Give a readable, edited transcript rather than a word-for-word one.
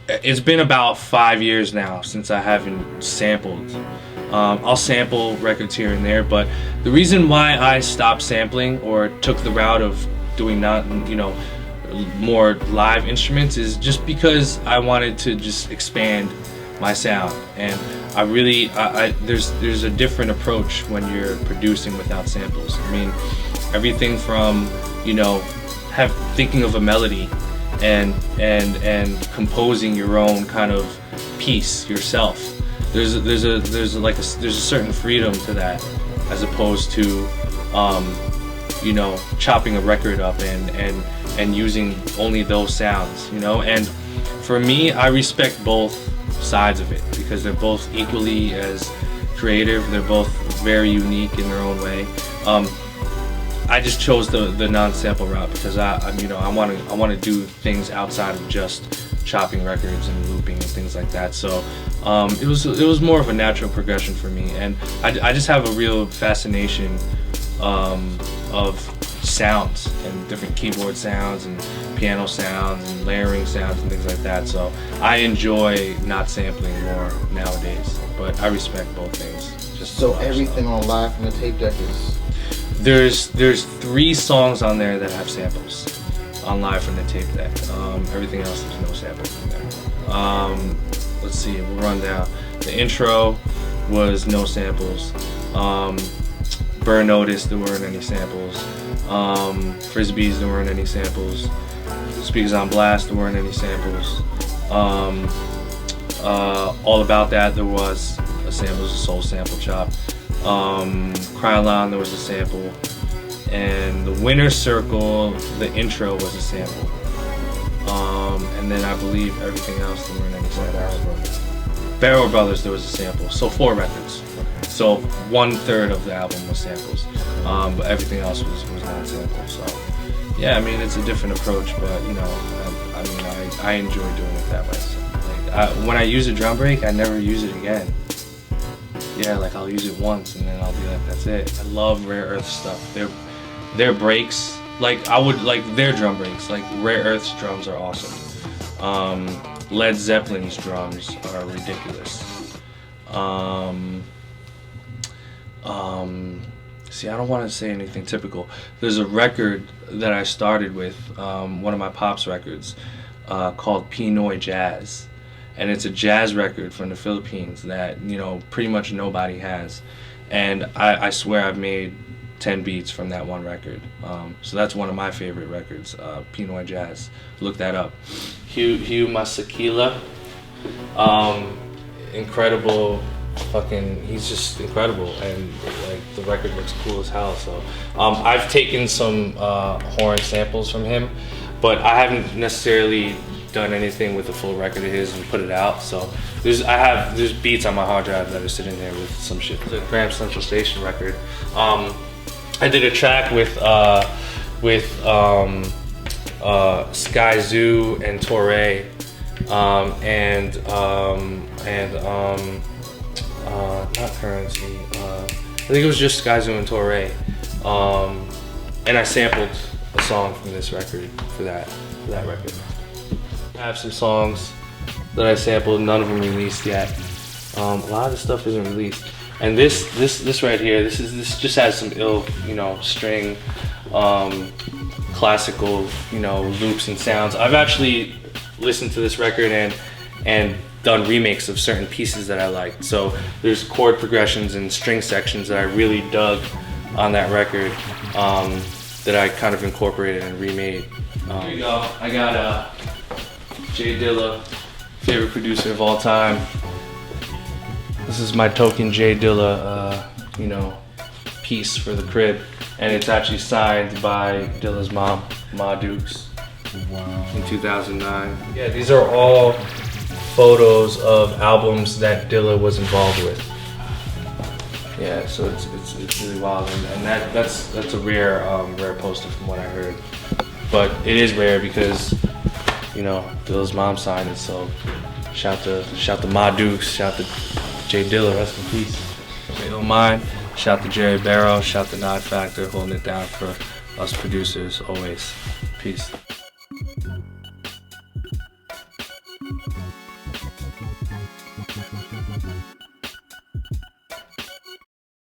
it's been about 5 years now since I haven't sampled. I'll sample records here and there, but the reason why I stopped sampling or took the route of doing not, more live instruments is just because I wanted to just expand my sound. And I really, there's a different approach when you're producing without samples. I mean, everything from, thinking of a melody and composing your own kind of piece yourself. There's a certain freedom to that, as opposed to chopping a record up and using only those sounds, And for me, I respect both sides of it because they're both equally as creative. They're both very unique in their own way. I just chose the non-sample route because I want to do things outside of just chopping records and looping and things like that. So it was more of a natural progression for me, and I just have a real fascination of sounds and different keyboard sounds and piano sounds and layering sounds and things like that. So I enjoy not sampling more nowadays, but I respect both things. Just so everything on Live from the Tape Deck is. There's 3 songs on there that have samples on Live from the Tape Deck. Everything else, there's no samples in there. Let's see, we'll run down. The intro was no samples. Burn Notice, there weren't any samples. Frisbees, there weren't any samples. Speakers on Blast, there weren't any samples. All About That, there was a sample, it was a soul sample chop. Cry Aloud, there was a sample. And the Winner Circle, the intro was a sample. And then I believe everything else, there weren't any samples. Barrel Brothers, there was a sample. So 4 records. So 1/3 of the album was samples. But everything else was not sample. So yeah, I mean, it's a different approach, but I enjoy doing it that way. So, when I use a drum break, I never use it again. Yeah, I'll use it once and then I'll be like, that's it. I love Rare Earth stuff. Their breaks, their drum breaks, Rare Earth's drums are awesome. Led Zeppelin's drums are ridiculous. See, I don't want to say anything typical. There's a record that I started with, one of my pops records, called Pinoy Jazz. And it's a jazz record from the Philippines that, pretty much nobody has. And I swear I've made 10 beats from that one record. So that's one of my favorite records, Pinoy Jazz. Look that up. Hugh Masakila, incredible, he's just incredible, and the record looks cool as hell. So I've taken some horn samples from him, but I haven't necessarily done anything with a full record of his and put it out. So there's beats on my hard drive that are sitting there with some shit. The Graham Central Station record. I did a track with Sky Zoo and Torre, not Currency. I think it was just Sky Zoo and Torre, and I sampled a song from this record for that record. I have some songs that I sampled, none of them released yet. A lot of the stuff isn't released. And this right here, this just has some ill, string, classical, loops and sounds. I've actually listened to this record and done remakes of certain pieces that I liked. So there's chord progressions and string sections that I really dug on that record, that I kind of incorporated and remade. Here you go. I got Jay Dilla, favorite producer of all time. This is my token Jay Dilla, piece for the crib, and it's actually signed by Dilla's mom, Ma Dukes. Wow. In 2009. Yeah, these are all photos of albums that Dilla was involved with. Yeah, so it's really wild, and that's a rare poster from what I heard. But it is rare because Dilla's mom signed it, so shout to Ma Dukes, shout to Jay Dilla, rest in peace. Illmind, shout to Jerry Barrow, shout to Nod Factor, holding it down for us producers always. Peace.